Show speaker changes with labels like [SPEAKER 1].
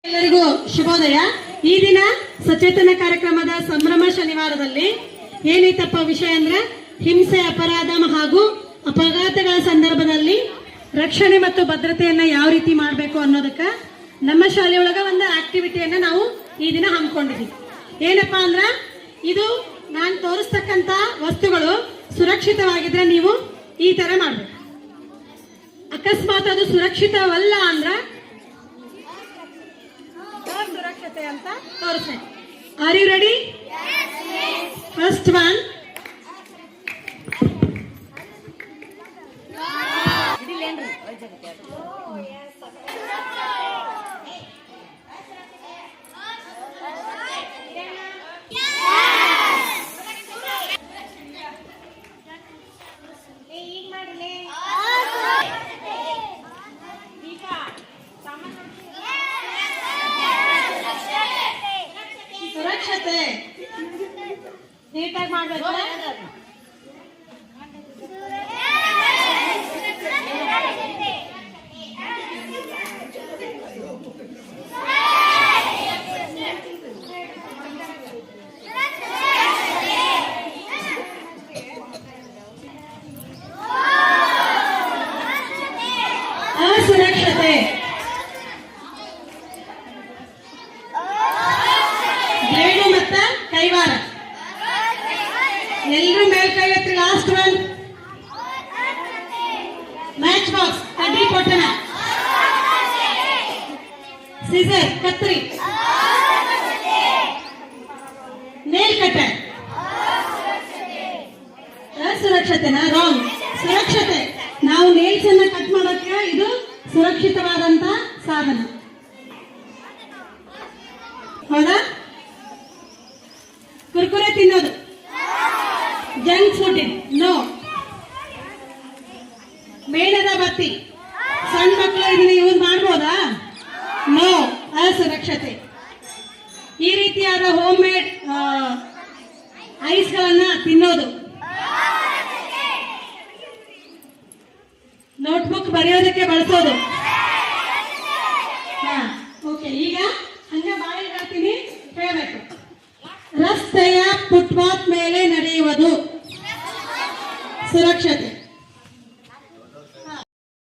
[SPEAKER 1] ಎಲ್ಲರಿಗೂ ಶುಭೋದಯ. ಈ ದಿನ ಸಚೇತನ ಕಾರ್ಯಕ್ರಮದ ಸಂಭ್ರಮ ಶನಿವಾರದಲ್ಲಿ ಏನೈತಪ್ಪ ವಿಷಯ ಅಂದ್ರೆ ಹಿಂಸೆ, ಅಪರಾಧ ಹಾಗೂ ಅಪಘಾತಗಳ ಸಂದರ್ಭದಲ್ಲಿ ರಕ್ಷಣೆ ಮತ್ತು ಭದ್ರತೆಯನ್ನ ಯಾವ ರೀತಿ ಮಾಡಬೇಕು ಅನ್ನೋದಕ್ಕ ನಮ್ಮ ಶಾಲೆಯೊಳಗ ಒಂದು ಆಕ್ಟಿವಿಟಿಯನ್ನ ನಾವು ಈ ದಿನ ಹಮ್ಮಿಕೊಂಡಿದ್ದೀವಿ. ಏನಪ್ಪಾ ಅಂದ್ರ ಇದು ನಾನು ತೋರಿಸ್ತಕ್ಕಂತ ವಸ್ತುಗಳು ಸುರಕ್ಷಿತವಾಗಿದ್ರೆ ನೀವು ಈ ತರ ಮಾಡ್ಬೇಕು. ಅಕಸ್ಮಾತ್ ಅದು ಸುರಕ್ಷಿತವಲ್ಲ ಅಂದ್ರ ಸುರಕ್ಷತೆ ಅಂತ ತೋರಿಸ್ಬೇಕು. Are you ready? First one, ಸುರಕ್ಷತೆ ನೀಟಾಗಿ ಮಾಡಬೇಕು. ಅಸುರಕ್ಷತೆ, ಬ್ಲೇಡು ಮತ್ತ ಕೈವಾರ. ಎಲ್ಲರೂ ಮೇಲ್ ಕೈ ಎತ್ತಿ. ಲಾಸ್ಟ್ ಒನ್, ಮ್ಯಾಚ್ ಬಾಕ್ಸ್, ಕಡ್ಡಿ ಕೊಟ್ಟಣ, ಸಿಸರ್, ಕತ್ರಿ, ನೇಲ್ ಕಟ್ಟರ್. ಅಸುರಕ್ಷತೆನಾ? ರಾಂಗ್. ಸುರಕ್ಷತೆ, ನಾವು ನೇಲ್ಸ್ ಅನ್ನ ಕಟ್ ಮಾಡೋಕೆ ಇದು ಸುರಕ್ಷಿತವಾದಂತ ಸಾಧನ. ಹೌದಾ? ಕುರ್ಕುರೆ ತಿನ್ನೋದು, ಜಂಕ್ ಫುಡ್ ನೋ. ಮೇಣದ ಬತ್ತಿ, ಸಣ್ಣ ಮಕ್ಕಳು ಇದನ್ನ ಯೂಸ್ ಮಾಡ್ಬೋದಾ? ನೋ, ಅಸುರಕ್ಷತೆ. ಈ ರೀತಿಯಾದ ಹೋಮ್ ಮೇಡ್ ಐಸ್ ಗಳನ್ನ ತಿನ್ನೋದು, ನೋಟ್ಬುಕ್ ಬರೆಯೋದಕ್ಕೆ ಬಳಸೋದು. ಓಕೆ, ಈಗ ಹಂಗ ಬಾಯಿ ಹೇಳ್ತೀನಿ, ಹೇಳಬೇಕು. ರಸ್ತೆಯ ಫುಟ್ಪಾತ್ ಮೇಲೆ ನಡೆಯುವುದು ಸುರಕ್ಷತೆ.